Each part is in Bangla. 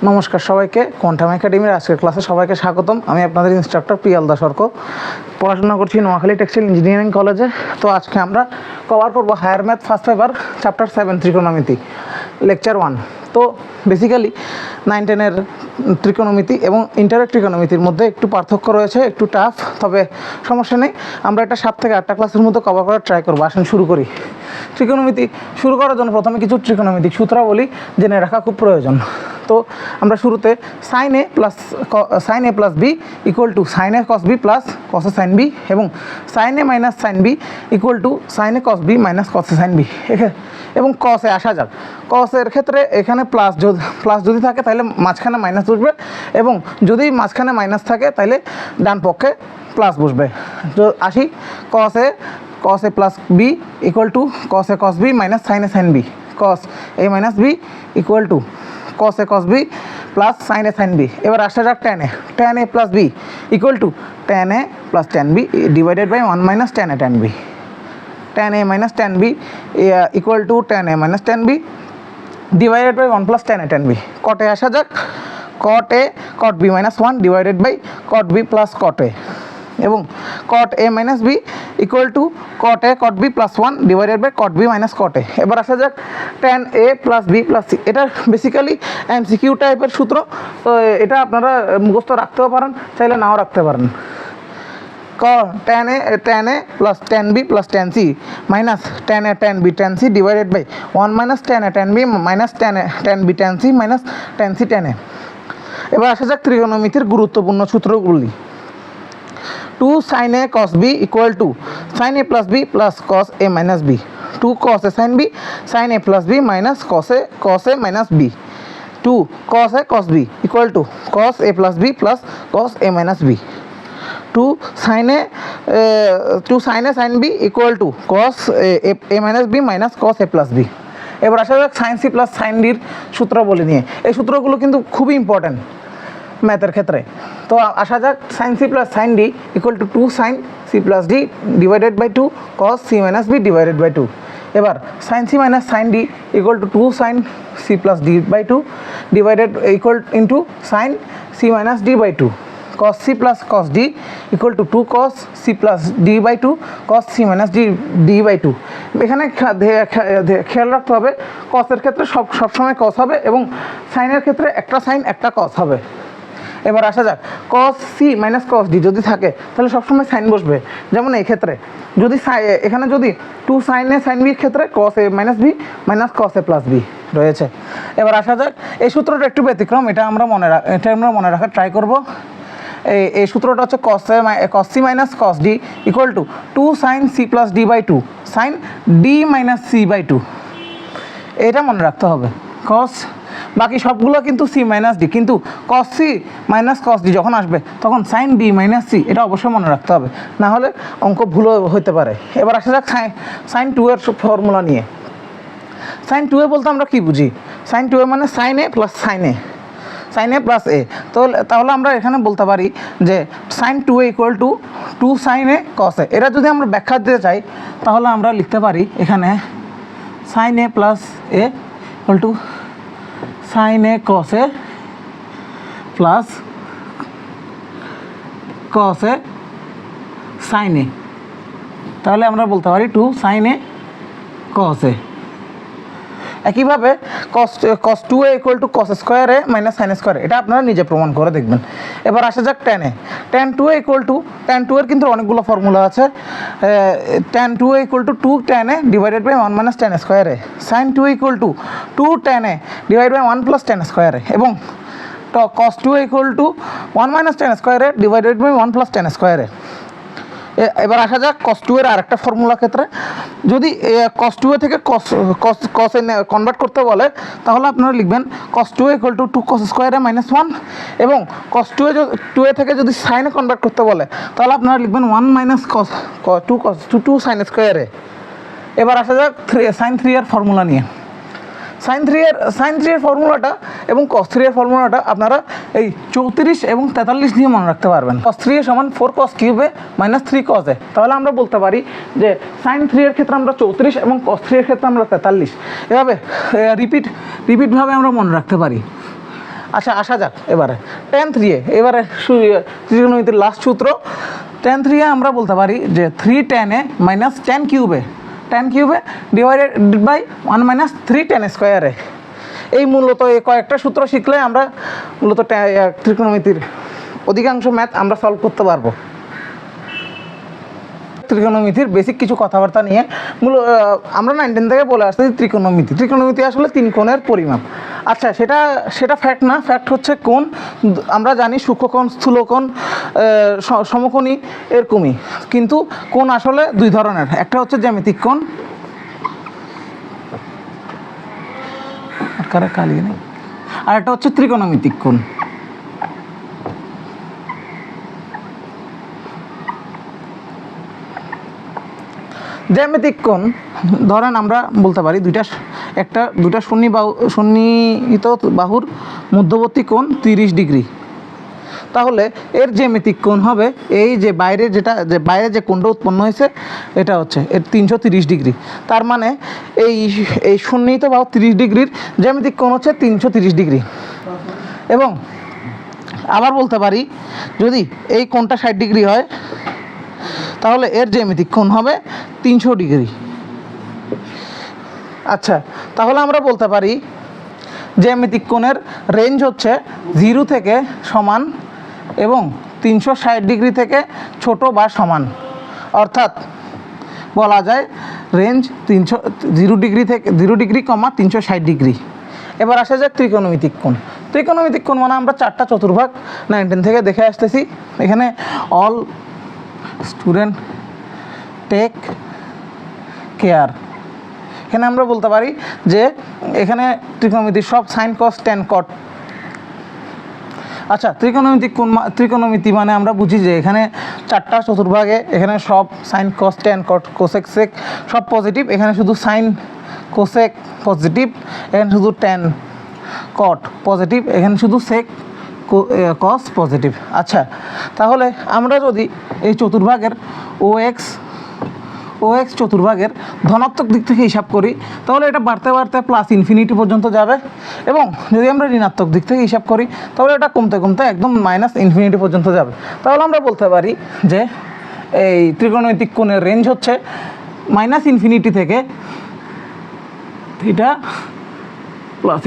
নমস্কার সবাইকে, কোয়ান্টাম একাডেমির আজকের ক্লাসে সবাইকে স্বাগতম। আমি আপনাদের ইনস্ট্রাক্টর পিয়াল দাস অর্ক, পড়াশোনা করছি নোয়াখালী টেক্সটাইল ইঞ্জিনিয়ারিং কলেজে। তো আজকে আমরা কভার করবো higher math first paper chapter 7 ত্রিকোণমিতি লেকচার 1। তো বেসিক্যালি 9-10-এর ত্রিকোণমিতি এবং ইন্টারের ত্রিকোণমিতির মধ্যে একটু পার্থক্য রয়েছে, একটু টাফ, তবে সমস্যা নেই। আমরা এটা 7 থেকে 8টা ক্লাসের মধ্যে কভার করার ট্রাই করবো। আসুন শুরু করি। ত্রিকোণমিতি শুরু করার জন্য প্রথমে কিছু ত্রিকোণমিতিক সূত্রাবলী জেনে রাখা খুব প্রয়োজন। তো আমরা শুরুতে sine A plus B equal to sine A cos B plus cos A sine B এবং sine A minus sine B equal to sine A cos B minus cos A sine B. এবং কসে আসা যাক। কসের ক্ষেত্রে এখানে প্লাস যদি থাকে তাহলে মাঝখানে মাইনাস বসবে, এবং যদি মাঝখানে মাইনাস থাকে তাহলে ডান পক্ষে প্লাস বসবে। আসি cos A plus B equal to cos A cos B minus sine A sine B. Cos A minus B equal to cos A cos B plus sine A sine B. এবার আসা যাক tan A plus B equal to tan A plus tan B divided by 1 minus tan A tan B. Tan A minus tan B equal to tan A minus tan B divided by 1 plus tan A tan B. কটে আসা যাক। Cot A cot B minus 1 divided by cot B plus cot A, এবং cot A minus B equal to cot A cot B plus 1 divided by cot B minus cot A. এবার আসা যাক tan A plus B plus C. এটা বেসিক্যালি এমসিকিউ টাইপের সূত্র, তো এটা আপনারা মুখস্থ রাখতেও পারেন, চাইলে নাও রাখতে পারেন। Tan A plus tan B plus tan C minus tan A tan B tan C divided by 1 minus tan A tan B minus tan B tan C minus tan C tan A. এবার আসা যাক ত্রিকোণমিতির গুরুত্বপূর্ণ সূত্রগুলি। 2 sin a cos b equal to sin a plus b plus cos a minus b. 2 cos a sin b sin a plus b minus cos a minus b. 2 cos a cos b equal to cos a plus b plus cos a minus b. 2 sin a sin b equal to cos a minus b minus cos a plus b. এবার আসা যাক সাইন সি প্লাস সাইন ডির সূত্রাবলী নিয়ে। এই সূত্রগুলো কিন্তু খুবই ইম্পর্টেন্ট ম্যাথের ক্ষেত্রে। তো আসা যাক sine C plus sine D equal to 2 sine C plus D divided by 2 cos C minus B divided by 2। এবার sine C minus sine D equal to 2 sine C plus D by 2 divided equal into sine C minus D by 2। cos c plus cos d equal to 2 cos c plus d by 2 cos c minus d by 2। এখানে খেয়াল রাখতে হবে কসের ক্ষেত্রে সবসময় কস হবে, এবং সাইনের ক্ষেত্রে একটা সাইন একটা কস হবে। এবার আসা যাক cos c minus cos d যদি থাকে তাহলে সবসময় সাইন বসবে। যেমন এই ক্ষেত্রে যদি এখানে যদি 2 সাইন এ সাইন বির ক্ষেত্রে cos a minus B minus cos a plus B রয়েছে। এবার আসা যাক এই সূত্রটা একটু ব্যতিক্রম, এটা আমরা মনে রাখার ট্রাই করব। এই সূত্রটা হচ্ছে cos c minus cos d equal to 2 sine C plus D by 2 sine D minus C by 2। এটা মনে রাখতে হবে। বাকি সবগুলো কিন্তু সি মাইনাস ডি, কিন্তু cos c minus cos d যখন আসবে তখন সাইন ডি মাইনাস সি, এটা অবশ্যই মনে রাখতে হবে, না হলে অঙ্ক ভুলও হতে পারে। এবার আসা যাক সাইন 2 এর ফর্মুলা নিয়ে। সাইন 2 এ বলতে আমরা কি বুঝি? সাইন 2 এ মানে sine A plus sine A plus A. তাহলে আমরা এখানে বলতে পারি যে sine 2 A equal to 2 sine A cos A. এটা যদি আমরা ব্যাখ্যা দিতে চাই তাহলে আমরা লিখতে পারি এখানে sine A plus A equal to sine A cos A plus cos A sine A. তাহলে আমরা বলতে পারি 2 সাইন এ কস এ। একইভাবে cos 2a equal two cos square এ মাইনাস সাইন স্কোয়ার, এটা আপনারা নিজে প্রমাণ করে দেখবেন। এবার আসা যাক tan 2a equal two tan 2 এর কিন্তু অনেকগুলো ফর্মুলা আছে। tan 2a equal to 2 tan a divided by 1 minus tan square A. sin 2a equal to 2 tan a divide by 1 plus tan square A, এবং cos 2a equal to 1 minus tan square A divided by 1 plus tan square A. এবার আসা যাক cos 2 এর আরেকটা ফর্মুলা ক্ষেত্রে। যদি cos 2a থেকে cos এ কনভার্ট করতে বলে তাহলে আপনারা লিখবেন cos 2a equal to 2 cos square A minus 1, এবং cos 2a থেকে যদি সাইনে কনভার্ট করতে বলে তাহলে আপনারা লিখবেন 1 minus two sine square A. এবার আসা যাক সাইন 3 এর ফর্মুলা নিয়ে। সাইন 3 এর ফর্মুলাটা এবং cos 3 এর ফর্মুলাটা আপনারা এই 34 এবং 43 দিয়ে মনে রাখতে পারবেন। cos 3 সমান 4 cos কিউব এ মাইনাস 3 cos এ। তাহলে আমরা বলতে পারি যে সাইন 3 এর ক্ষেত্রে আমরা 34 এবং cos 3 এর ক্ষেত্রে আমরা 43। এভাবে রিপিটভাবে আমরা মনে রাখতে পারি। আচ্ছা আসা যাক এবারে tan 3a, এবারে ত্রিকোণমিতির লাস্ট সূত্র। tan 3a আমরা বলতে পারি যে 3 tan a মাইনাস tan কিউবে ডিভাইডেড বাই 1 মাইনাস 3 tan স্কোয়ারে। এই মূলত এই কয়েকটা সূত্র শিখলে আমরা মূলত ত্রিকোণমিতির অধিকাংশ ম্যাথ আমরা সলভ করতে পারবো। ত্রিকোণমিতির বেসিক কিছু কথাবার্তা নিয়ে আমরা 19 থেকে বলে আসছি ত্রিকোণমিতি আসলে তিন কোণের পরিমাপ। আচ্ছা সেটা ফ্যাক্ট না, ফ্যাক্ট হচ্ছে কোণ। আমরা জানি সূক্ষ্মকোণ, স্থূলকোণ, সমকোণী এরকমই, কিন্তু কোণ আসলে দুই ধরনের, একটা হচ্ছে জ্যামিতিক কোণ আর একটা হচ্ছে ত্রিকোণমিতিক কোণ। জ্যামিতিক কোণ ধরেন আমরা বলতে পারি দুটা সন্নিহিত বাহুর মধ্যবর্তী কোণ 30 ডিগ্রি। তাহলে এর জ্যামিতিক কোণ হবে এই যে বাইরে যে কোণটা উৎপন্ন হয়েছে এটা হচ্ছে এর 330 ডিগ্রি। তার মানে এই সন্নিহিত বাহু 30 ডিগ্রির জ্যামিতিক কোণ হচ্ছে 330 ডিগ্রি। এবং আবার বলতে পারি যদি এই কোণটা 60 ডিগ্রি হয় তাহলে এর জ্যামিতিক কোণ হবে 300 ডিগ্রি। আচ্ছা তাহলে আমরা বলতে পারি জ্যামিতিক কোণের রেঞ্জ হচ্ছে 0 থেকে সমান এবং 360 ডিগ্রি থেকে ছোট বা সমান, অর্থাৎ বলা যায় রেঞ্জ 0 ডিগ্রি থেকে 0 ডিগ্রি, 360 ডিগ্রি। এবার আসা যাক ত্রিকোণমিতিক কোণ মানে আমরা 4টা চতুর্ভাগ 19 থেকে দেখে আসতেছি। এখানে অল স্টুডেন্ট টেক কেয়ার। এখানে আমরা বলতে পারি যে এখানে ত্রিকোণমিতির সব সাইন কস ট্যান কট। আচ্ছা ত্রিকোণমিতি মানে আমরা বুঝি যে এখানে 4টা চতুর্ভাগে এখানে সব sine cos tan cot cosec sec সব পজিটিভ, এখানে শুধু সাইন কোসেক পজিটিভ, এখানে শুধু ট্যান কট পজিটিভ, এখানে শুধু সেক কস পজিটিভ। আচ্ছা তাহলে আমরা যদি এই চতুর্ভাগের ও এক্স চতুর্ভাগের ধনাত্মক দিক থেকে হিসাব করি তাহলে এটা বাড়তে বাড়তে প্লাস ইনফিনিটি পর্যন্ত যাবে, এবং যদি আমরা ঋণাত্মক দিক থেকে হিসাব করি তাহলে এটা কমতে কমতে একদম মাইনাস ইনফিনিটি পর্যন্ত যাবে। তাহলে আমরা বলতে পারি যে এই ত্রিকোণমিতিক কোণের রেঞ্জ হচ্ছে মাইনাস ইনফিনিটি থেকে এটা প্লাস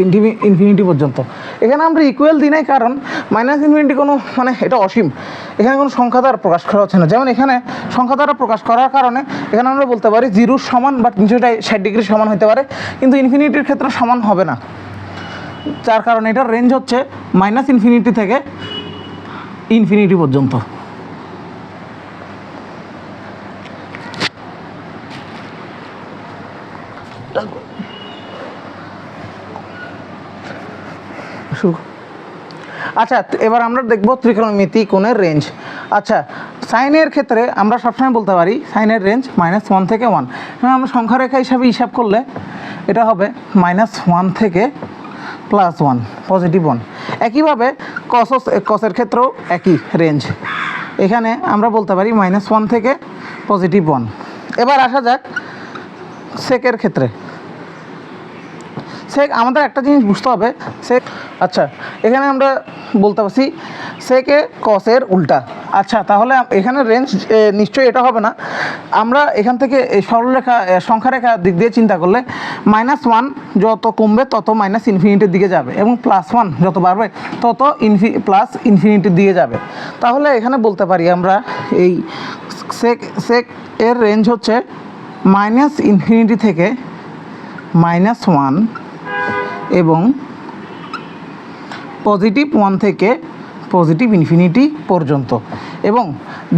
ইনফিনিটি পর্যন্ত। এখানে আমরা ইকুয়াল দিই নাই, কারণ মাইনাস ইনফিনিটি কোনো মানে এটা অসীম, এখানে কোনো সংখ্যা দ্বারা প্রকাশ করা হচ্ছে না। যেমন এখানে সংখ্যা দ্বারা প্রকাশ করার কারণে এখানে আমরা বলতে পারি 0 সমান বা 360 ডিগ্রি সমান হতে পারে, কিন্তু ইনফিনিটির ক্ষেত্রে সমান হবে না। যার কারণে এটার রেঞ্জ হচ্ছে মাইনাস ইনফিনিটি থেকে ইনফিনিটি পর্যন্ত। আচ্ছা এবার আমরা দেখব ত্রিকোণমিতি কোণের রেঞ্জ। আচ্ছা সাইনের ক্ষেত্রে আমরা সবসময় বলতে পারি সাইনের রেঞ্জ -1 থেকে 1। আমরা সংখ্যা রেখা হিসাবে হিসাব করলে এটা হবে -1 থেকে +1 পজিটিভ 1। একইভাবে কসের ক্ষেত্রেও একই রেঞ্জ, এখানে আমরা বলতে পারি -1 থেকে পজিটিভ 1। এবার আসা যাক সেকের ক্ষেত্রে। সেক আমাদের একটা জিনিস বুঝতে হবে, সেক আচ্ছা এখানে আমরা বলতে পারছি সেকে কসের উল্টা। আচ্ছা তাহলে এখানে রেঞ্জ নিশ্চয়ই এটা হবে না। আমরা এখান থেকে এই সরলরেখা সংখ্যা রেখা দিক দিয়ে চিন্তা করলে -1 যত কমবে তত মাইনাস ইনফিনিটির দিকে যাবে, এবং +1 যত বাড়বে তত প্লাস ইনফিনিটির দিকে যাবে। তাহলে এখানে বলতে পারি আমরা এই সেক এর রেঞ্জ হচ্ছে -ইনফিনিটি থেকে -1 এবং +1 থেকে +ইনফিনিটি পর্যন্ত। এবং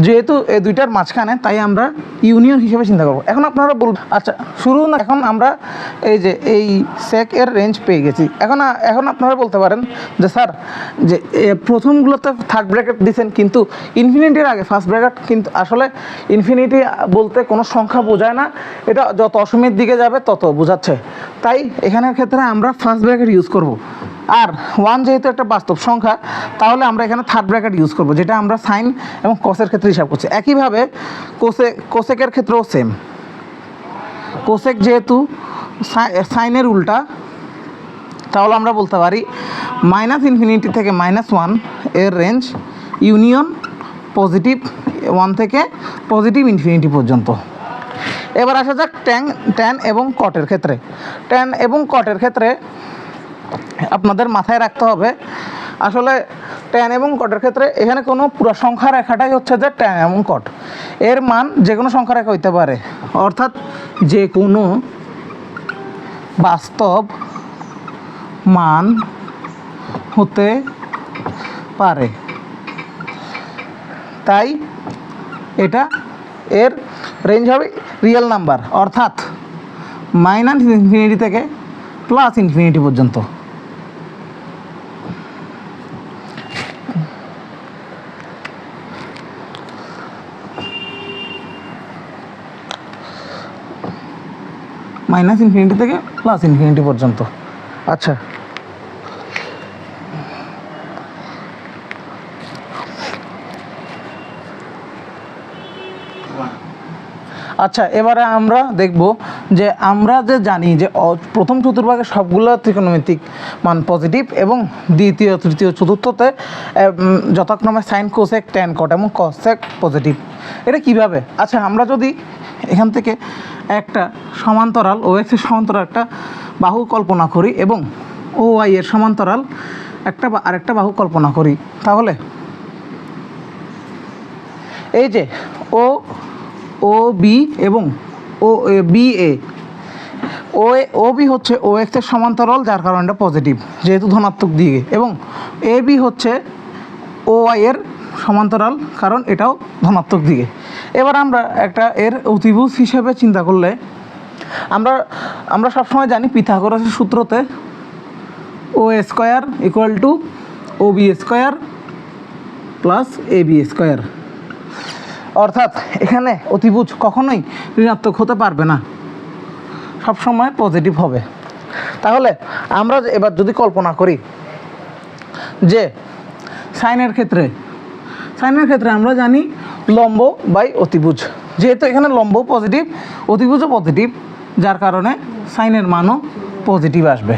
যেহেতু এই দুইটার মাঝখানে, তাই আমরা ইউনিয়ন হিসেবে চিন্তা করব। এখন আপনারা বলবেন আচ্ছা শুরু না, এখন আমরা এই সেক এর রেঞ্জ পেয়ে গেছি। এখন আপনারা বলতে পারেন যে স্যার যে প্রথমগুলোতে থার্ড ব্র্যাকেট দিয়েছেন, কিন্তু ইনফিনিটির আগে ফার্স্ট ব্র্যাকেট, কিন্তু আসলে ইনফিনিটি বলতে কোনো সংখ্যা বোঝায় না, এটা যত অসীমের দিকে যাবে তত বোঝাচ্ছে। তাই এখানের ক্ষেত্রে আমরা ফার্স্ট ব্র্যাকেট ইউজ করব। আর 1 যেহেতু একটা বাস্তব সংখ্যা, তাহলে আমরা এখানে থার্ড ব্র্যাকেট ইউজ করব, যেটা আমরা সাইন এবং কসের ক্ষেত্রে হিসাব করছি। একইভাবে কোসেকের ক্ষেত্রেও সেম। কোসেক যেহেতু সাইনের উল্টা, তাহলে আমরা বলতে পারি -∞ থেকে -1 এর রেঞ্জ ইউনিয়ন পজিটিভ 1 থেকে পজিটিভ ইনফিনিটি পর্যন্ত। এবার আসা যাক ট্যান এবং কটের ক্ষেত্রে। ট্যান এবং কটের ক্ষেত্রে আপনাদের মাথায় রাখতে হবে, আসলে ট্যান এবং কটের ক্ষেত্রে এখানে কোনো পুরো সংখ্যা রেখাটাই হচ্ছে যে ট্যান এবং কট, এর মান যে কোনো সংখ্যা রেখা হইতে পারে, অর্থাৎ যে কোনো বাস্তব মান হতে পারে। তাই এটা এর রেঞ্জ হবে রিয়েল নাম্বার, অর্থাৎ -∞ থেকে +∞ পর্যন্ত। -∞ থেকে +∞ পর্যন্ত। আচ্ছা, আচ্ছা এবারে আমরা দেখব যে আমরা যে জানি যে প্রথম চতুর্ভাগের সবগুলো ত্রিকোণমিতিক মান পজিটিভ এবং দ্বিতীয় তৃতীয় চতুর্থতে যথাক্রমে সাইন কোসেক ট্যান কট এবং কসেক পজিটিভ। এটা কিভাবে? আচ্ছা, আমরা যদি এখান থেকে একটা সমান্তরাল ও এক্সের সমান্তরাল একটা বাহু কল্পনা করি এবং ও ওয়াই এর সমান্তরাল আরেকটা বাহু কল্পনা করি, তাহলে এই যে ও বি এবং ও বি এ, ও বি হচ্ছে ও এক্সের সমান্তরাল, যার কারণে এটা পজিটিভ যেহেতু ধনাত্মক দিকে, এবং এ বি হচ্ছে ও ওয়াই এর সমান্তরাল কারণ এটাও ধনাত্মক দিকে। এবার আমরা একটা এর অতিভুজ হিসেবে চিন্তা করলে আমরা সবসময় জানি পিথাগোরাসের সূত্রতে O square equal to O B square plus A B square, অর্থাৎ এখানে অতিভুজ কখনোই ঋণাত্মক হতে পারবে না, সবসময় পজিটিভ হবে। তাহলে আমরা এবার যদি কল্পনা করি যে সাইনের ক্ষেত্রে আমরা জানি লম্ব বাই অতিভুজ, যেহেতু এখানে লম্ব পজিটিভ অতিভুজও পজিটিভ, যার কারণে সাইনের মানও পজিটিভ আসবে।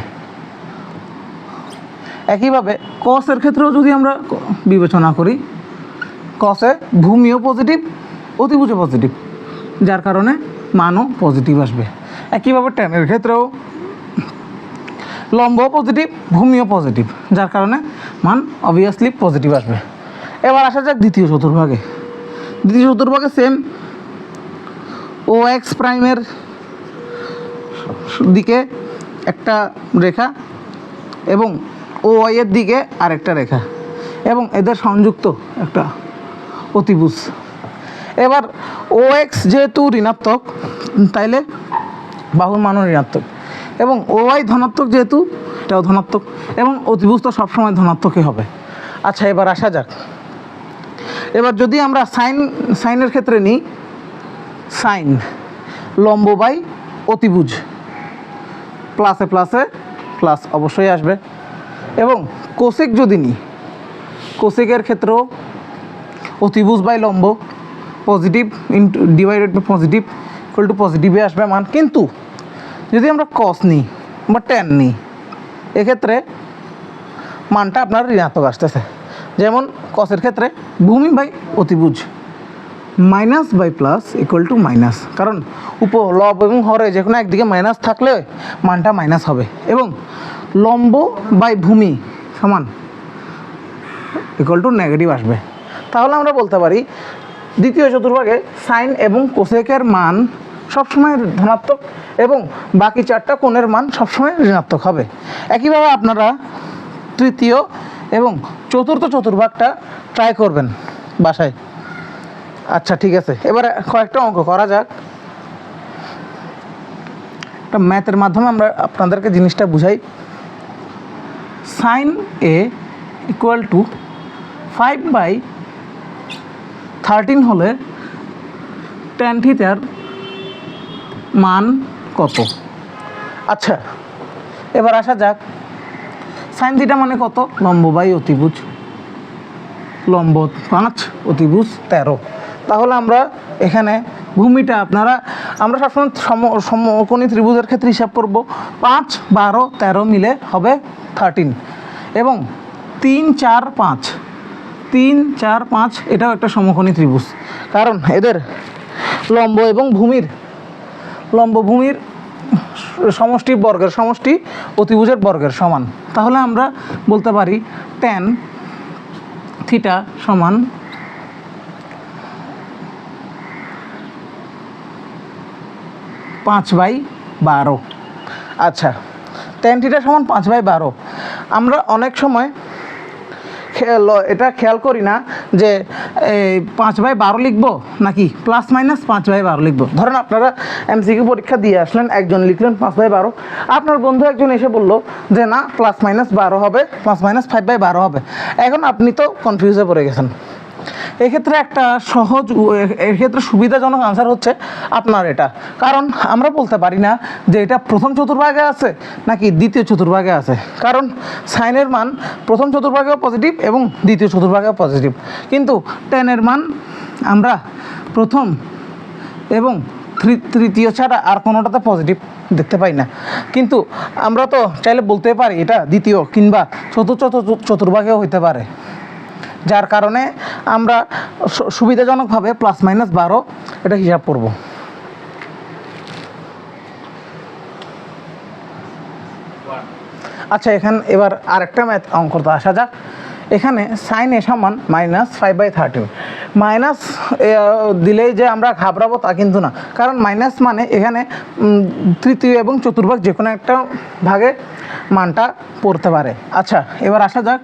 একইভাবে কসের ক্ষেত্রেও যদি আমরা বিবেচনা করি, কসে ভূমিও পজিটিভ অতিভুজও পজিটিভ, যার কারণে মানও পজিটিভ আসবে। একইভাবে ট্যানের ক্ষেত্রেও লম্বও পজিটিভ ভূমিও পজিটিভ, যার কারণে মান অবভিয়াসলি পজিটিভ আসবে। এবার আসা যাক দ্বিতীয় চতুর্ভাগে। সেম ও এক্স প্রাইমের দিকে একটা রেখা এবং ও ওয়াই এর দিকে আরেকটা রেখা এবং এদের সংযুক্ত একটা অতিভুজ। এবার ও এক্স যেহেতু ঋণাত্মক, তাইলে বাহুর মানও ঋণাত্মক, এবং ও ওয়াই ধনাত্মক যেহেতু এটাও ধনাত্মক, এবং অতিভুজ তো সবসময় ধনাত্মকই হবে। আচ্ছা, এবার আসা যাক, এবার যদি আমরা সাইনের ক্ষেত্রে নিই, সাইন লম্ব বাই অতিভুজ, প্লাসে প্লাস অবশ্যই আসবে, এবং কোসেক যদি নিই, কোসেকের ক্ষেত্রেও অতিভুজ বাই লম্ব positive into divided by positive equal to পজিটিভে আসবে মান। কিন্তু যদি আমরা কস নিই বা ট্যান নিই, এক্ষেত্রে মানটা আপনার ঋণাত্মক আসতেছে। যেমন কসের ক্ষেত্রে ভূমি বাই অতিভুজ minus by plus equal to minus, কারণ লব এবং হরে যে কোনো একদিকে মাইনাস থাকলে মানটা মাইনাস হবে, এবং লম্ব বাই ভূমি সমান ইকুয়াল টু নেগেটিভ আসবে। তাহলে আমরা বলতে পারি দ্বিতীয় চতুর্ভাগে সাইন এবং কোসেকের মান সবসময় ধনাত্মক এবং বাকি চারটা কোণের মান সবসময় ঋণাত্মক হবে। একইভাবে আপনারা তৃতীয় এবং চতুর্থ চতুর্ভাগটা ট্রাই করবেন বাসায়। আচ্ছা, ঠিক আছে, এবারে কয়েকটা অঙ্ক করা যাক। একটা ম্যাথের মাধ্যমে আমরা আপনাদেরকে জিনিসটা বুঝাই। সাইন এ ইকুয়াল টু 5/13 হলে ট্যান থিটার মান কত? আচ্ছা, এবার আসা যাক, সাইন থিটা মানে কত? লম্ব বাই অতিভুজ, লম্ব 5 অতিভুজ 13। তাহলে আমরা এখানে ভূমিটা আপনারা আমরা সবসময় সমকোণী ত্রিভুজের ক্ষেত্রে হিসাব করব 5, 12, 13 মিলে হবে 13 এবং 3, 4, 5 3, 4, 5 এটাও একটা সমকোণী ত্রিভুজ, কারণ এদের লম্ব এবং ভূমির সমষ্টি বর্গের সমষ্টি অতিভুজের বর্গের সমান। তাহলে আমরা বলতে পারি tan থিটা সমান 5/12। আচ্ছা, tan থিটা সমান 5/12। আমরা অনেক সময় এটা খেয়াল করি না যে 5/12 লিখবো নাকি প্লাস মাইনাস 5/12 লিখবো। ধরেন আপনারা এমসিকিউ পরীক্ষা দিয়ে আসলেন, একজন লিখলেন 5/12, আপনার বন্ধু একজন এসে বললো যে না প্লাস মাইনাস 12 হবে, প্লাস মাইনাস 5/12 হবে। এখন আপনি তো কনফিউজে পড়ে গেছেন। এক্ষেত্রে একটা এক্ষেত্রে সুবিধাজনক আনসার হচ্ছে আপনার এটা, কারণ আমরা বলতে পারি না যে এটা প্রথম চতুর্ভাগে আছে নাকি দ্বিতীয় চতুর্ভাগে আছে, কারণ সাইনের মান প্রথম চতুর্ভাগেও পজিটিভ এবং দ্বিতীয় চতুর্ভাগেও পজিটিভ, কিন্তু টেনের মান আমরা প্রথম এবং তৃতীয় ছাড়া আর কোনোটাতে পজিটিভ দেখতে পাই না। কিন্তু আমরা তো চাইলে বলতে পারি এটা দ্বিতীয় কিংবা চতুর্থ চতুর্ভাগেও হইতে পারে, যার কারণে আমরা সুবিধাজনকভাবে প্লাস মাইনাস 12 এটা হিসাব করব। আচ্ছা, এবার আরেকটা ম্যাথ অঙ্কতে আসা যাক। এখানে সাইন এ সমান -5/13। মাইনাস দিলেই যে আমরা ঘাবড়াবো তা কিন্তু না, কারণ মাইনাস মানে এখানে তৃতীয় এবং চতুর্ভাগ যে কোনো একটা ভাগে মানটা পড়তে পারে। আচ্ছা, এবার আসা যাক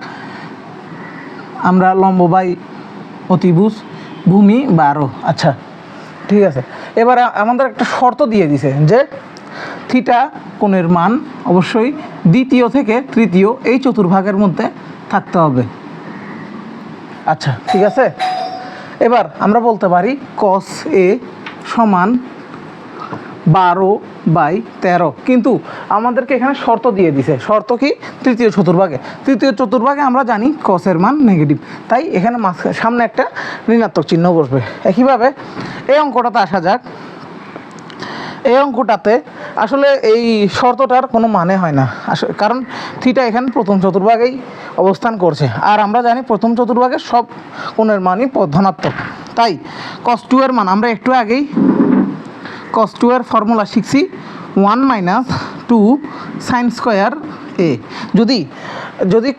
আমরা লম্ব বাই অতিভুজ ভূমি 12। আচ্ছা ঠিক আছে, এবার আমাদের একটা শর্ত দিয়ে দিছে যে থিটা কোণের মান অবশ্যই দ্বিতীয় থেকে তৃতীয় এই চতুর্ভাগের মধ্যে থাকতে হবে। আচ্ছা ঠিক আছে, এবার আমরা বলতে পারি cos A সমান 12/13, কিন্তু আমাদেরকে এখানে শর্ত দিয়ে দিছে। শর্ত কি? তৃতীয় চতুর্ভাগে আমরা জানি কসের মান নেগেটিভ, তাই এখানে সামনে একটা ঋণাত্মক চিহ্ন বসবে। একইভাবে এই অঙ্কটাতে আসা যাক। এই অঙ্কটাতে আসলে এই শর্তটার কোনো মানে হয় না, কারণ থিটা এখানে প্রথম চতুর্ভাগেই অবস্থান করছে, আর আমরা জানি প্রথম চতুর্ভাগের সব কোণের মানই ধনাত্মক। তাই cos 2 এর মান আমরা একটু আগেই cos 2 এর ফর্মুলা শিখছি 1 - 2 sin স্কোয়ার A। যদি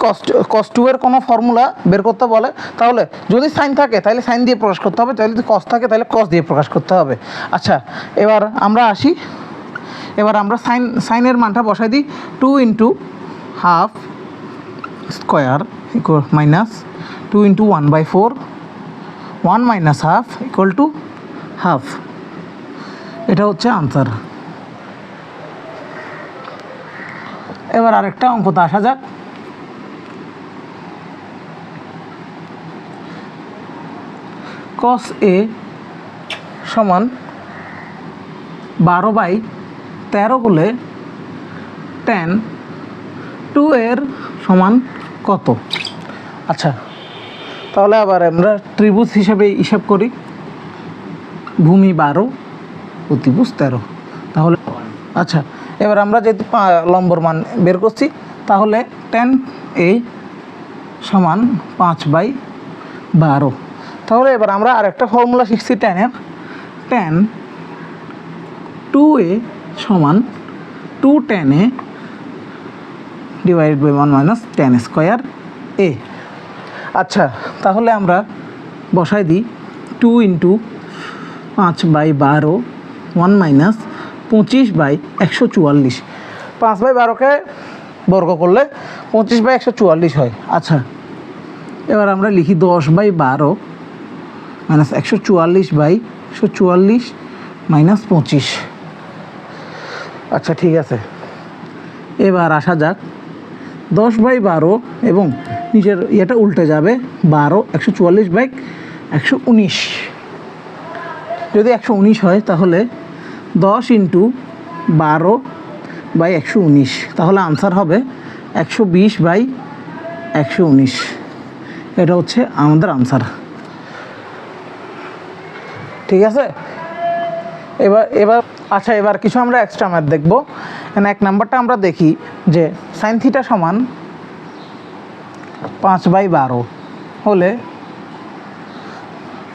cos 2 এর কোনো ফর্মুলা বের করতে বলে, তাহলে যদি সাইন থাকে তাহলে সাইন দিয়ে প্রকাশ করতে হবে, তাহলে যদি cos থাকে তাহলে cos দিয়ে প্রকাশ করতে হবে। আচ্ছা, এবার আমরা আসি। এবার আমরা সাইনের মানটা বসাই দিই। 2 × ½ স্কোয়ার মাইনাস 2 × 1/4, 1 - ½ = ½ এটা হচ্ছে আনসার। এবার আরেকটা অঙ্কতে আসা যাক। cos A সমান 12/13 হলে tan 2 এর সমান কত? আচ্ছা, তাহলে আবার আমরা ত্রিভুজ হিসাবে হিসাব করি। ভূমি 12, অতিভুজ 13। তাহলে আচ্ছা, এবার আমরা যেহেতু লম্বর মান বের করছি, তাহলে tan A সমান 5/12। তাহলে এবার আমরা আরেকটা ফর্মুলা শিখছি ট্যানের। tan 2A সমান 2 tan A / 1 - tan square A। আচ্ছা, তাহলে আমরা বসাই দিই 2 × 5/12, 1 - 25/144। 5/12কে বর্গ করলে 25/144 হয়। আচ্ছা, এবার আমরা লিখি 10/12 - 144/144 - 25। আচ্ছা ঠিক আছে, এবার আসা যাক 10/12 এবং নিচের এটা উল্টে যাবে 12 144/119। যদি 119 হয় তাহলে 10 × 12/119, তাহলে আনসার হবে 120/119। এটা হচ্ছে আমাদের আনসার। ঠিক আছে, এবার আচ্ছা, এবার কিছু আমরা এক্সট্রা ম্যাথ দেখব। এখানে 1 নাম্বারটা আমরা দেখি যে সাইন থিটা সমান 5/12 হলে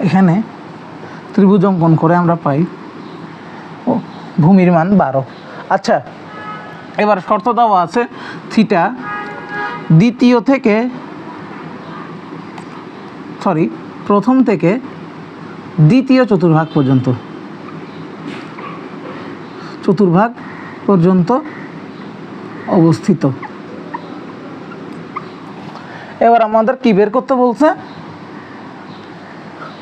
এখানে ত্রিভুজ অঙ্কন করে আমরা পাই ভূমির মান 12। আচ্ছা, এবার শর্ত দেওয়া আছে থিটা প্রথম থেকে দ্বিতীয় চতুর্ভাগ পর্যন্ত অবস্থিত। এবার আমাদের কি বের করতে বলছে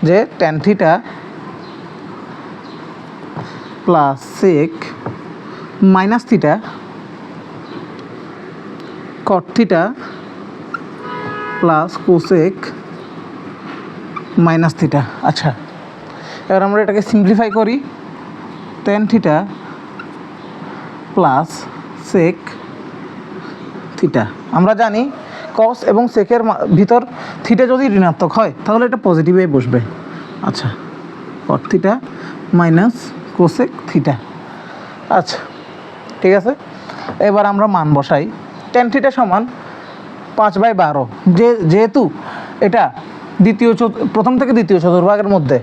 যে tan theta plus sec minus theta cot theta plus cosec minus theta. আচ্ছা, এবার আমরা এটাকে সিম্পলিফাই করি। tan theta plus sec theta, আমরা জানি কস এবং সেকের ভিতর থিটা যদি ঋণাত্মক হয় তাহলে এটা পজিটিভে বসবে। আচ্ছা, কট থিটা মাইনাস কোসেক থিটা। আচ্ছা, ঠিক আছে, এবার আমরা মান বসাই। tan থিটা সমান 5/12, যেহেতু এটা প্রথম থেকে দ্বিতীয় চতুর্ভাগের মধ্যে,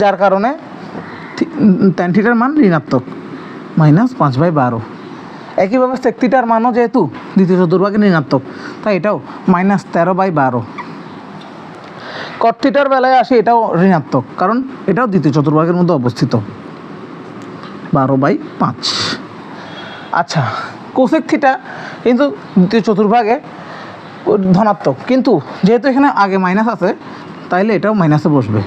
যার কারণে tan থিটার মান ঋণাত্মক মাইনাস 5/12। একইভাবে সেক থিটার মানও যেহেতু দ্বিতীয় চতুর্ভাগের ঋণাত্মক, তাই এটাও মাইনাস 13/12। কট থিটার বেলায় আসি, এটাও ঋণাত্মক কারণ এটাও দ্বিতীয় চতুর্ভাগের মধ্যে অবস্থিত, 12/5। আচ্ছা, কোসেক থিটা কিন্তু দ্বিতীয় চতুর্ভাগে ধনাত্মক, কিন্তু যেহেতু এখানে আগে মাইনাস আছে তাইলে এটাও মাইনাসে বসবে,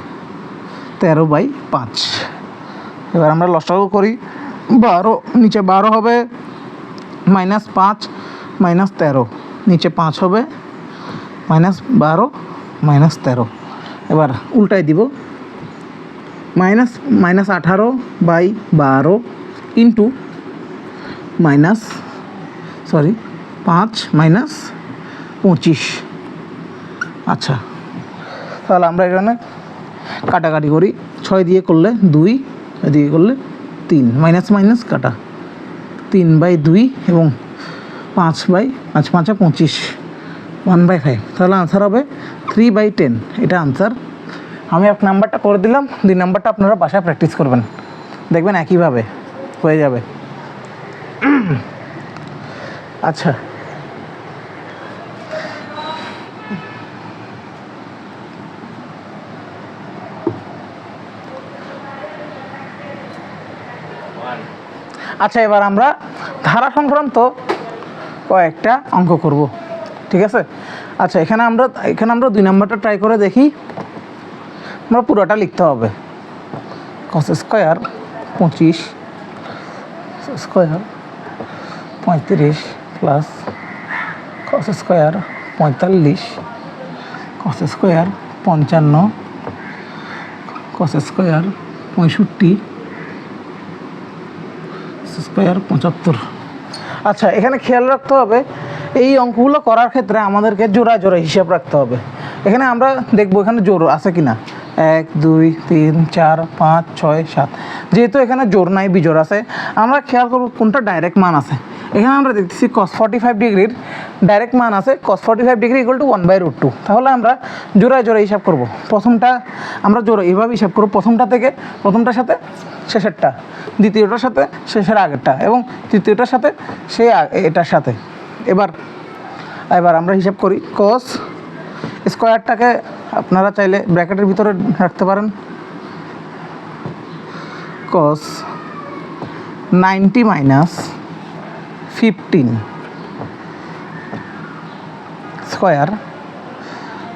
13/5। এবার আমরা লসাগু করি। 12 নিচে 12 হবে, -5 -13, নিচে 5 হবে, -12 -13। এবার উল্টাই দিব, -18/12 ইন্টু 5 -25। আচ্ছা, তাহলে আমরা এখানে কাটাকাটি করি। 6 দিয়ে করলে 2, দিয়ে করলে 3, মাইনাস মাইনাস কাটা, 3/2 এবং 5/5 25, 1/5। তাহলে আনসার হবে 3/10। এটা আনসার। আমি 1 নাম্বারটা করে দিলাম, 2 নাম্বারটা আপনারা বাসায় প্র্যাকটিস করবেন, দেখবেন একইভাবে হয়ে যাবে। আচ্ছা, এবার আমরা ধারা সংক্রান্ত কয়েকটা অঙ্ক করব, ঠিক আছে। আচ্ছা, এখানে আমরা 2 নাম্বারটা ট্রাই করে দেখি। আমরা পুরোটা লিখতে হবে। cos square 25 square 35 plus cos square 45 cos square 55 cos square 65 square 75। আচ্ছা, এখানে খেয়াল রাখতে হবে এই অঙ্কগুলো করার ক্ষেত্রে আমাদেরকে জোড়া জোড়া হিসাব রাখতে হবে। এখানে আমরা দেখব এখানে জোর আছে কিনা, 1 2 3 4 5 6 7। যেহেতু এখানে জোর নাই, বিজোড় আছে, আমরা খেয়াল করব কোনটা ডাইরেক্ট মান আছে। এখানে আমরা দেখতেছি cos 45 ডিগ্রির ডাইরেক্ট মান আছে cos 45 ডিগ্রি = 1/√2। তাহলে আমরা জোড়ায় জোড়ায় হিসাব করব। প্রথমটা আমরা জোড়া এইভাবে হিসাব করব, প্রথমটার সাথে শেষেরটা, দ্বিতীয়টার সাথে শেষের আগেরটা, এবং তৃতীয়টার সাথে এটার সাথে। এবার আমরা হিসাব করি। cos স্কয়ারটাকে আপনারা চাইলে ব্র্যাকেটের ভিতরে রাখতে পারেন। cos 90 - 15 square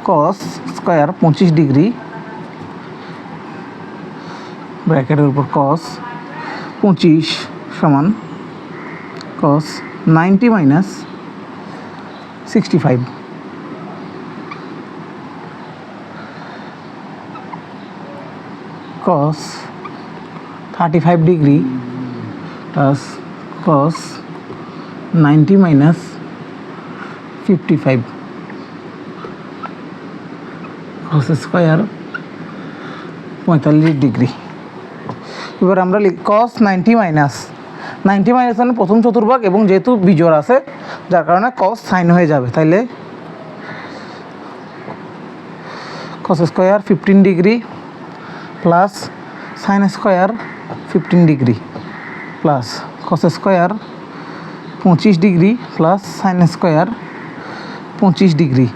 cos square 25 degree, ব্র্যাকেটের উপর cos 25 সমান cos 90 - 65 cos 35 degree plus cos 90 - 55 cos square 45 degree. এবার আমরা cos 90 মাইনাস 90 মাইনাস মানে প্রথম চতুর্ভাগ, এবং যেহেতু বিজোড় আছে যার কারণে cos সাইন হয়ে যাবে, তাইলে cos square 15 degree plus sine square 15 degree plus cos square 25 degree plus sine square 25 degree,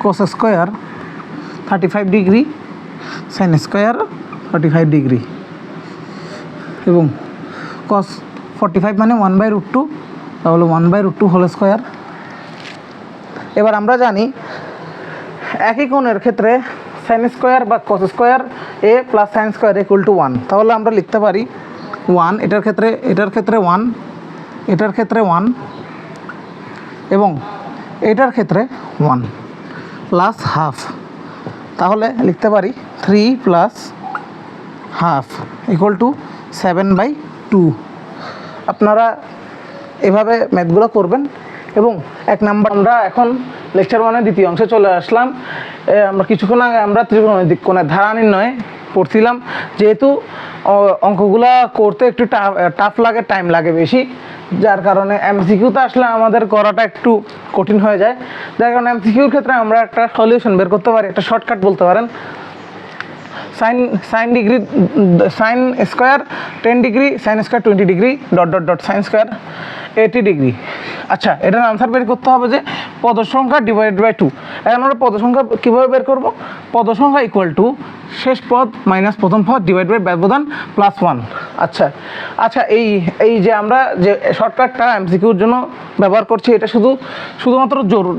cos square 35 degree sine square 45 degree, এবং cos 45 মানে 1/√2, তাহলে 1/√2 হোল স্কোয়ার। এবার আমরা জানি একই কোণের ক্ষেত্রে সাইন স্কোয়ার বা cos square A plus sine square equal to 1, তাহলে আমরা লিখতে পারি 1, এটার ক্ষেত্রে 1, এটার ক্ষেত্রে 1, এবং এটার ক্ষেত্রে 1 প্লাস হাফ, তাহলে লিখতে পারি 3 প্লাস হাফ ইকুয়াল টু 7/2। আপনারা এভাবে ম্যাথগুলো করবেন। এবং 1 নাম্বার আমরা এখন লেকচার 1-এর দ্বিতীয় অংশে চলে আসলাম। আমরা কিছুক্ষণ আগে আমরা ত্রিকোণমিতিক কোণের ধারা নির্ণয় পড়ছিলাম। যেহেতু অঙ্কগুলা করতে একটু টাফ লাগে, টাইম লাগে বেশি, যার কারণে এমসিকিউতে আসলে আমাদের করাটা একটু কঠিন হয়ে যায়। যার কারণে এমসিকিউর ক্ষেত্রে আমরা একটা সলিউশন বের করতে পারি, একটা শর্টকাট বলতে পারেন। Sine degree sine square 10 degree sine square 20 degree sine square 80 degree. আচ্ছা, এটার আনসার বের করতে হবে যে পদ সংখ্যা ডিভাইডেড বাই 2। এখন আমরা পদ সংখ্যা কীভাবে বের করব? পদ সংখ্যা ইকুয়াল টু শেষ পদ মাইনাস প্রথম পদ ডিভাইড বাই ব্যবধান প্লাস 1। আচ্ছা এই যে আমরা যে শর্টকাটটা এমসিকিউর জন্য ব্যবহার করছি, এটা শুধুমাত্র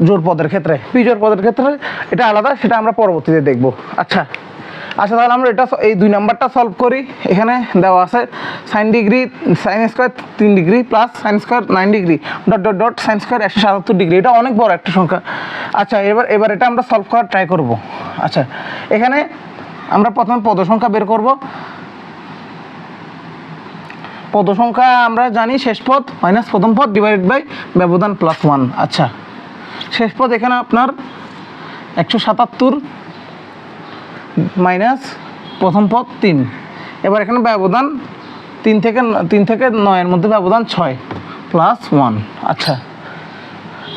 জোর পদের ক্ষেত্রে, বিজোড় পদের ক্ষেত্রে এটা আলাদা, সেটা আমরা পরবর্তীতে দেখব। আচ্ছা, তাহলে আমরা এটা এই 2 নাম্বারটা সলভ করি। এখানে দেওয়া আছে sine square 3 degree plus sine square 9 degree sine square 177 degree. এটা অনেক বড় একটা সংখ্যা। আচ্ছা, এবার এটা আমরা সলভ করার ট্রাই করব। আচ্ছা, এখানে আমরা প্রথমে পদ সংখ্যা বের করব। পদ সংখ্যা আমরা জানি শেষ পদ মাইনাস প্রথম পদ ডিভাইডেড বাই ব্যবধান প্লাস 1। আচ্ছা, শেষ পদ এখানে আপনার 177 মাইনাস প্রথম পদ 3। এবার এখানে ব্যবধান 3 থেকে 9-এর মধ্যে ব্যবধান 6 প্লাস 1। আচ্ছা,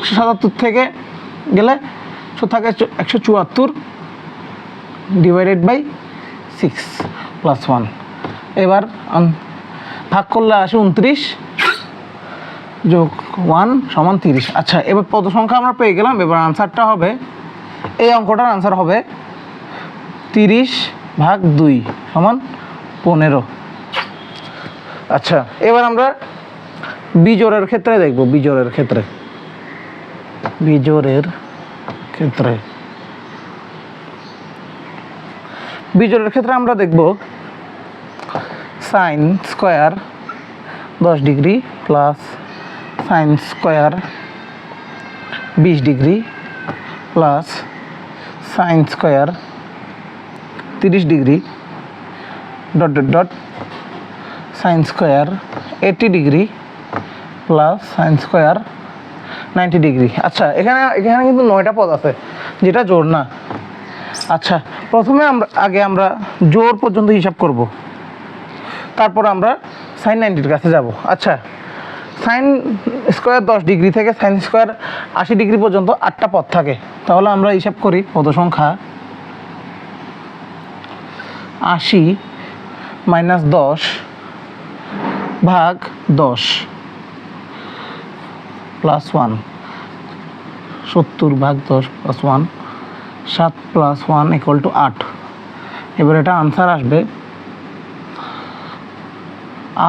177 থেকে গেলে থাকে 174 ডিভাইডেড বাই 6 প্লাস 1। এবার ভাগ করলে আসে 29 যোগ 1 সমান 30। আচ্ছা, এবার পদ সংখ্যা আমরা পেয়ে গেলাম। এবার আনসারটা হবে, এই অঙ্কটার আনসার হবে 30/2 সমান 15। আচ্ছা, এবার আমরা বিজোড়ের ক্ষেত্রে দেখব। বিজোড়ের ক্ষেত্রে আমরা দেখব sign square 10 degree plus sign square 20 degree plus sine square 30 degree sine square 80 degree plus sine square 90 degree. আচ্ছা, এখানে কিন্তু 9টা পদ আছে, যেটা জোড় না। আচ্ছা, প্রথমে আমরা জোড় পর্যন্ত হিসাব করব, তারপর আমরা সাইন 90-র কাছে যাব। আচ্ছা, সাইন স্কোয়ার 10 ডিগ্রি থেকে সাইন স্কোয়ার 80 ডিগ্রি পর্যন্ত 8টা পদ থাকে। তাহলে আমরা হিসাব করি পদ সংখ্যা 80 মাইনাস 10 ভাগ 10 প্লাস 1, 70 ভাগ 10 প্লাস 1, 7 প্লাস 1 ইকুয়াল টু 8। এবার এটা আনসার আসবে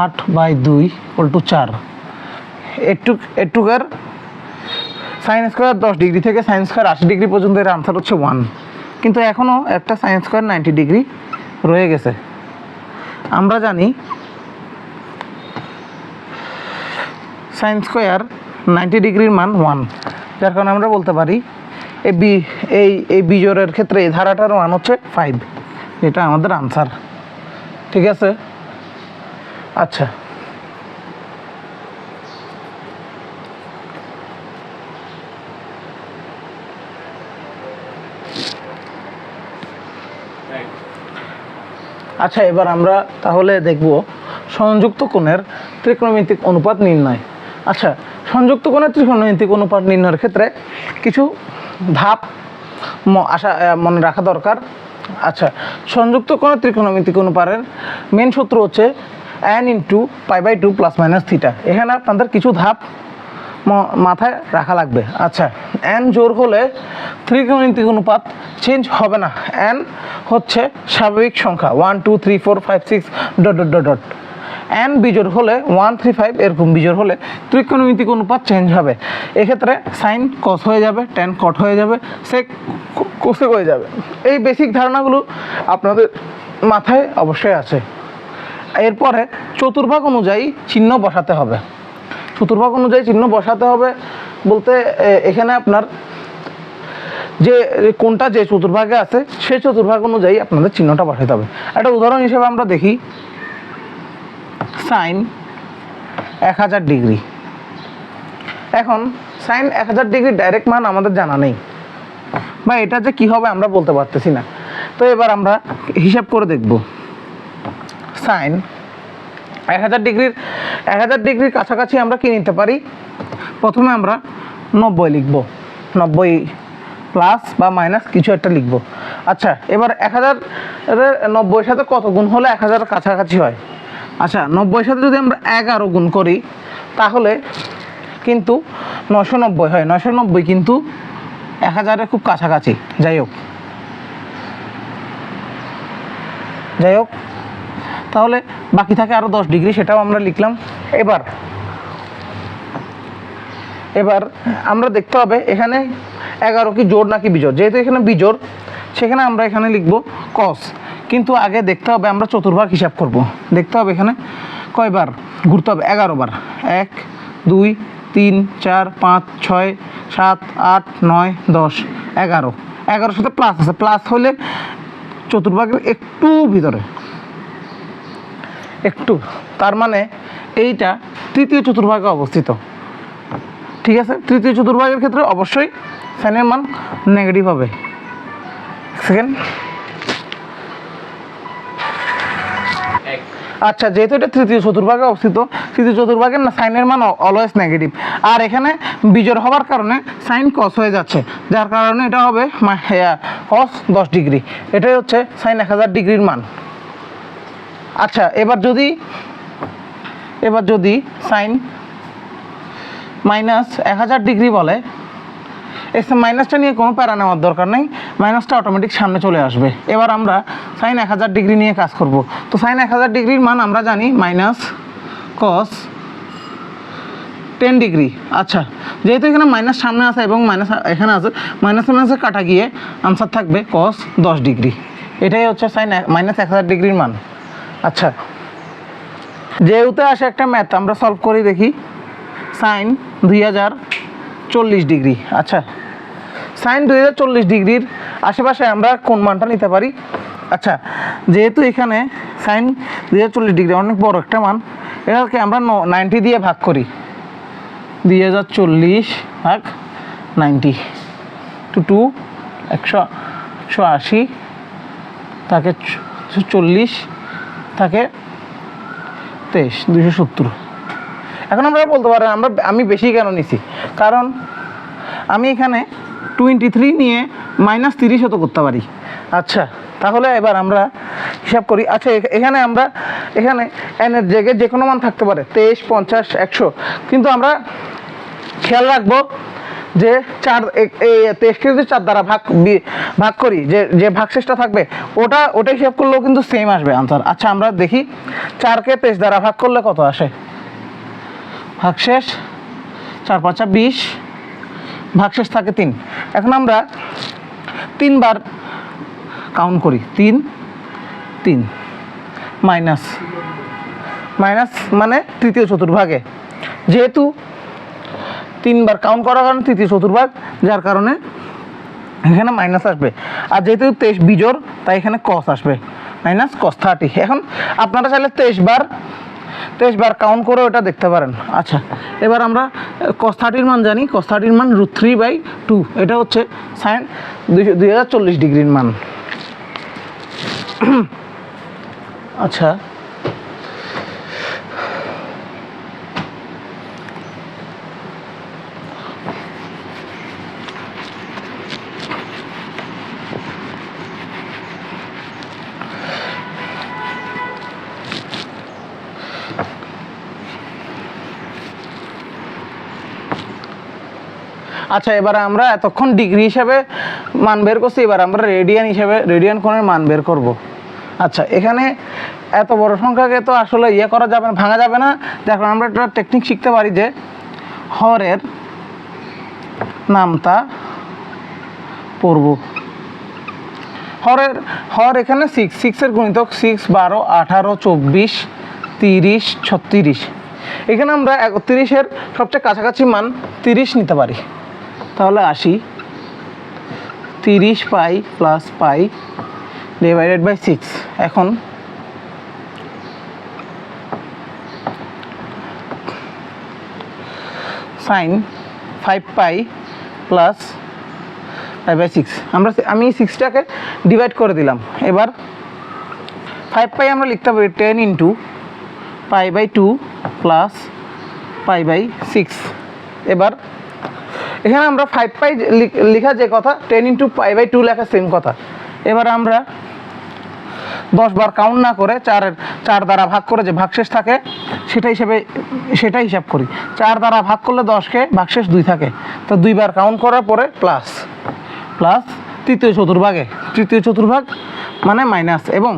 8/2 ইকুয়াল টু 4। এটুকের সাইন স্কোয়ার 10 ডিগ্রি থেকে সাইন স্কোয়ার 80 ডিগ্রি পর্যন্ত এর আনসার হচ্ছে 1, কিন্তু এখনও একটা সাইন স্কোয়ার 90 ডিগ্রি রয়ে গেছে। আমরা জানি সাইন স্কোয়ার 90 ডিগ্রির মান 1, যার কারণে আমরা বলতে পারি এই বিজোড়ের ক্ষেত্রে এই ধারাটার মান হচ্ছে 5। এটা আমাদের আনসার। ঠিক আছে? আচ্ছা, আচ্ছা, এবার আমরা তাহলে দেখব সংযুক্ত কোণের ত্রিকোণমিতিক অনুপাত নির্ণয়। আচ্ছা, সংযুক্ত কোণের ত্রিকোণমিতিক অনুপাত নির্ণয়ের ক্ষেত্রে কিছু ধাপ মনে রাখা দরকার। আচ্ছা, সংযুক্ত কোণের ত্রিকোণমিতিক অনুপাতের মেন সূত্র হচ্ছে n into π/2 plus minus theta. এখানে আপনাদের কিছু ধাপ মাথায় রাখা লাগবে। আচ্ছা, n জোড় হলে ত্রিকোণমিতিক অনুপাত চেঞ্জ হবে না। n হচ্ছে স্বাভাবিক সংখ্যা 1 2 3 4 5 6 dot dot dot dot. n বিজোড় হলে 1 3 5 এরকম বিজোড় হলে ত্রিকোণমিতিক অনুপাত চেঞ্জ হবে। এক্ষেত্রে সাইন কস হয়ে যাবে, ট্যান কট হয়ে যাবে, সেক কোসেক হয়ে যাবে। এই বেসিক ধারণাগুলো আপনাদের মাথায় অবশ্যই আছে। এরপরে চতুর্ভাগ অনুযায়ী চিহ্ন বসাতে হবে। চতুর্ভাগ অনুযায়ী চিহ্ন বসাতে হবে বলতে এখানে আপনার যে কোনটা যে চতুর্ভাগে আছে সেই চতুর্ভাগ অনুযায়ী আপনাদের চিহ্নটা বসাতে হবে। একটা উদাহরণ হিসেবে আমরা দেখি সাইন 1000 ডিগ্রি। এখন সাইন 1000 ডিগ্রি ডাইরেক্ট মান আমাদের জানা নেই, বা এটা যে কী হবে আমরা বলতে পারতেছি না। তো এবার আমরা হিসাব করে দেখব। সাইন 1000 ডিগ্রির কাছাকাছি আমরা কি নিতে পারি? প্রথমে আমরা 90 লিখব, 90 প্লাস বা মাইনাস কিছু একটা লিখব। আচ্ছা, এবার 1090 সাথে কত গুণ হলে 1000 কাছাকাছি হয়? আচ্ছা, 90 সাথে যদি আমরা 11 গুণ করি তাহলে কিন্তু 990 হয়। 990 কিন্তু 1000-এর খুব কাছাকাছি। যাই হোক, তাহলে বাকি থাকে আরও 10 ডিগ্রি, সেটাও আমরা লিখলাম। এবার আমরা দেখতে হবে এখানে 11 কি জোড় নাকি বিজোড়। যেহেতু এখানে বিজোড় সেখানে আমরা এখানে লিখব কস। কিন্তু আগে দেখতে হবে আমরা চতুর্ভাগ হিসাব করব। দেখতে হবে এখানে কয়বার ঘুরতে হবে? 11 বার। 1 2 3 4 5 6 7 8 9 10 11। 11-এর সাথে প্লাস আছে, প্লাস হলে চতুর্ভাগের একটু ভিতরে, একটু, তার মানে এইটা তৃতীয় চতুর্ভাগে অবস্থিত। ঠিক আছে, তৃতীয় চতুর্ভাগের ক্ষেত্রে অবশ্যই সাইনের মান নেগেটিভ হবে। সেকেন্ড। আচ্ছা, যেহেতু এটা তৃতীয় চতুর্ভাগে অবস্থিত, তৃতীয় চতুর্ভাগের না সাইনের মান অলওয়েজ নেগেটিভ। আর এখানে বিজোড় হওয়ার কারণে সাইন কস হয়ে যাচ্ছে, যার কারণে এটা হবে কস 10 ডিগ্রি। এটাই হচ্ছে সাইন 1000 ডিগ্রির মান। আচ্ছা, এবার যদি সাইন মাইনাস 1000 ডিগ্রি বলে, এসে মাইনাসটা নিয়ে কোনো প্যারা নেওয়ার দরকার নেই, মাইনাসটা অটোমেটিক সামনে চলে আসবে। এবার আমরা সাইন 1000 ডিগ্রি নিয়ে কাজ করব। তো সাইন 1000 ডিগ্রির মান আমরা জানি মাইনাস কস 10 ডিগ্রি। আচ্ছা, যেহেতু এখানে মাইনাস সামনে আছে এবং মাইনাস এখানে আছে, মাইনাসে কাটা গিয়ে আনসার থাকবে কস 10 ডিগ্রি। এটাই হচ্ছে সাইন মাইনাস 1000 ডিগ্রির মান। আচ্ছা, যেহেতু আসে একটা ম্যাথ আমরা সলভ করে দেখি। Sign 2040 degree. আচ্ছা, সাইন 2040 ডিগ্রির আশেপাশে আমরা কোন মানটা নিতে পারি? আচ্ছা, যেহেতু এখানে সাইন 2040 ডিগ্রি অনেক বড় একটা মান, এটাকে আমরা 90 দিয়ে ভাগ করি। 2040 ভাগ 90 টু 2 180 তাকে 40 তাকে 23 270। এখন আমরা বলতে পারেন আমি বেশি কেন নিছি, কারণ আমি এখানে 23 নিয়ে -30 তো করতে পারি। আচ্ছা, তাহলে এবার আমরা হিসাব করি। আচ্ছা, এখানে এনের জায়গায় যে কোনো মান থাকতে পারে, 23 50 100, কিন্তু আমরা খেয়াল রাখবো যে 23কে যদি 4 দ্বারা ভাগ করি, যে ভাগশেষটা থাকবে ওটা হিসাব করলেও কিন্তু সেম আসবে আনসার। আচ্ছা, আমরা দেখি 4কে 23 দ্বারা ভাগ করলে কত আসে। ভাগশেষ 4 5 20, ভাগশেষ থাকে 3। এখন আমরা 3 বার কাউন্ট করি, 3 3 মাইনাস মানে তৃতীয় চতুর্ভাগে, যেহেতু 3 বার কাউন্ট করার কারণে তৃতীয় চতুর্ভাগ, যার কারণে এখানে মাইনাস আসবে। আর যেহেতু 23 বিজোড় তাই এখানে কস আসবে, মাইনাস কস 30। এখন আপনারা চাইলে 23 বার কাউন্ট করে ওটা দেখতে পারেন। আচ্ছা, এবার আমরা কস 30-র মান জানি, কস 30-র মান √3/2। এটা হচ্ছে সাইন 2040 ডিগ্রির মান। আচ্ছা আচ্ছা এবার আমরা এতক্ষণ ডিগ্রি হিসাবে মান বের করছি, এবার আমরা রেডিয়ান হিসাবে রেডিয়ান কোণের মান বের করব। আচ্ছা এখানে এত বড় সংখ্যাকে তো আসলে ইয়ে করা যাবে না, ভাঙা যাবে না। দেখুন আমরা একটা টেকনিক শিখতে পারি যে হরের নামতা পড়ব। হর এখানে 6 এর গুণিতক 6, 12, 18, 24, 30, 36। এখানে আমরা 31-এর সবচেয়ে কাছাকাছি মান 30 নিতে পারি। তাহলে 80 30 pi plus pi divided by 6। এখন sine 5 pi plus pi by 6। আমি 6টাকে ডিভাইড করে দিলাম। এবার 5 পাই আমরা লিখতে পারি 10 into pi by 2 plus pi by 6। এবার এখানে আমরা 5 পাই লেখা যে কথা 10 ইন্টু পাই বাই 2 লেখা সেম কথা। এবার আমরা 10 বার কাউন্ট না করে 4 দ্বারা ভাগ করে যে ভাগশেষ থাকে সেটা হিসাব করি। 4 দ্বারা ভাগ করলে 10কে ভাগশেষ 2 থাকে, তো 2 বার কাউন্ট করার পরে প্লাস তৃতীয় চতুর্ভাগ মানে মাইনাস। এবং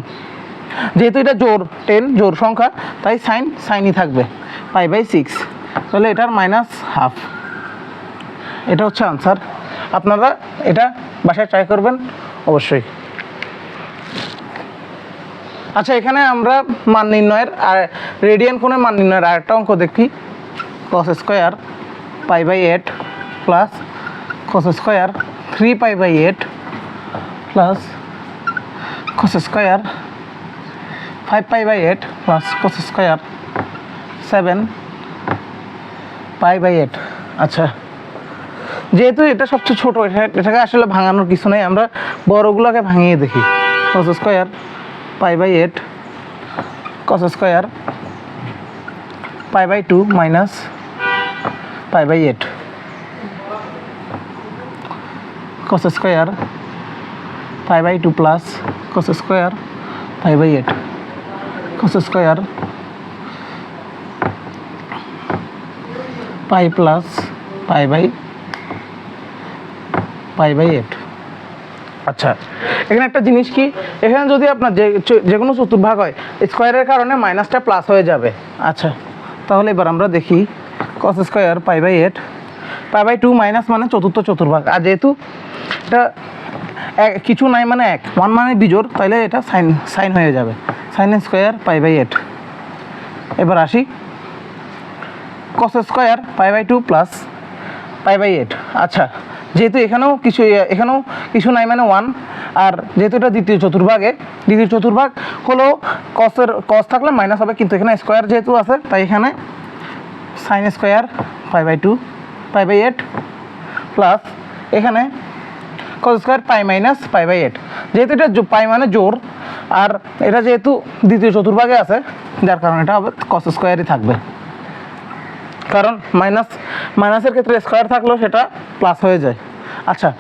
যেহেতু এটা জোর 10 জোর সংখ্যা তাই সাইনই থাকবে পাই বাই 6। তাহলে এটার মাইনাস হাফ। এটা হচ্ছে আনসার। আপনারা এটা বাসায় ট্রাই করবেন অবশ্যই। আচ্ছা এখানে আমরা মান নির্ণয়ের আর রেডিয়ান কোণের মান নির্ণয়ের আরেকটা অঙ্ক দেখি। cos square pi by 8 plus cos square 3 pi by 8 plus cos square 5 pi by 8 plus cos square 7 pi by 8। আচ্ছা যেহেতু এটা সবচেয়ে ছোটো, এটাকে আসলে ভাঙানোর কিছু নেই, আমরা বড়গুলোকে ভাঙিয়ে দেখি। cos square pi by 8 cos square pi by 2 minus pi by 8 cos square pi by 2 plus cos square pi by 8 cos square pi plus pi by 8। আচ্ছা এখানে একটা জিনিস কি, এখানে যদি আপনার যে কোনো চতুর্ভাগ হয় স্কোয়ারের কারণে মাইনাসটা প্লাস হয়ে যাবে। আচ্ছা তাহলে এবার আমরা দেখি cos square pi by 8 pi by 2 minus মানে চতুর্থ চতুর্ভাগ, আর যেহেতু এটা কিছু নাই মানে 1 মানে বিজোড়, তাইলে এটা সাইন হয়ে যাবে সাইন স্কয়ার পাই বাই 8। এবার আসি cos square pi by 2 plus pi by 8। আচ্ছা যেহেতু এখানেও কিছু নাই মানে 1, আর যেহেতু এটা দ্বিতীয় চতুর্ভাগ হলো cos থাকলে মাইনাস হবে, কিন্তু এখানে স্কয়ার যেহেতু আছে তাই এখানে sine square pi by 2 pi by 8 plus এখানে cos square pi minus pi by 8। যেহেতু এটা পাই মানে জোর, আর এটা যেহেতু দ্বিতীয় চতুর্ভাগে আছে যার কারণে এটা হবে cos স্কয়ারই থাকবে, কারণ মাইনাসের ক্ষেত্রে স্কয়ার থাকলেও সেটা প্লাস হয়ে যায়। আচ্ছা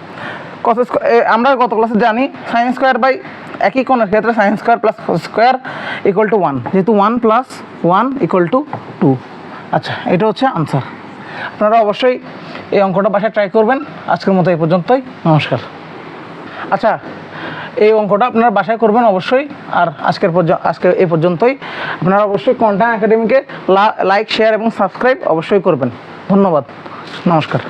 cos স্কয়ার আমরা গত ক্লাসে জানি সাইন স্কয়ার বাই একই কোণের ক্ষেত্রে sine square plus cos square equal to 1, যেহেতু 1 প্লাস 1 ইকুয়াল টু 2। আচ্ছা এটা হচ্ছে আনসার। আপনারা অবশ্যই এই অঙ্কটা বাসায় ট্রাই করবেন। আজকের মতো এই পর্যন্তই, নমস্কার। আচ্ছা এই অঙ্কটা আপনারা বাসায় করবেন অবশ্যই, আর আজকে এই পর্যন্তই। আপনারা অবশ্যই কন্টেন্ট একাডেমিকে লাইক শেয়ার এবং সাবস্ক্রাইব অবশ্যই করবেন। ধন্যবাদ, নমস্কার।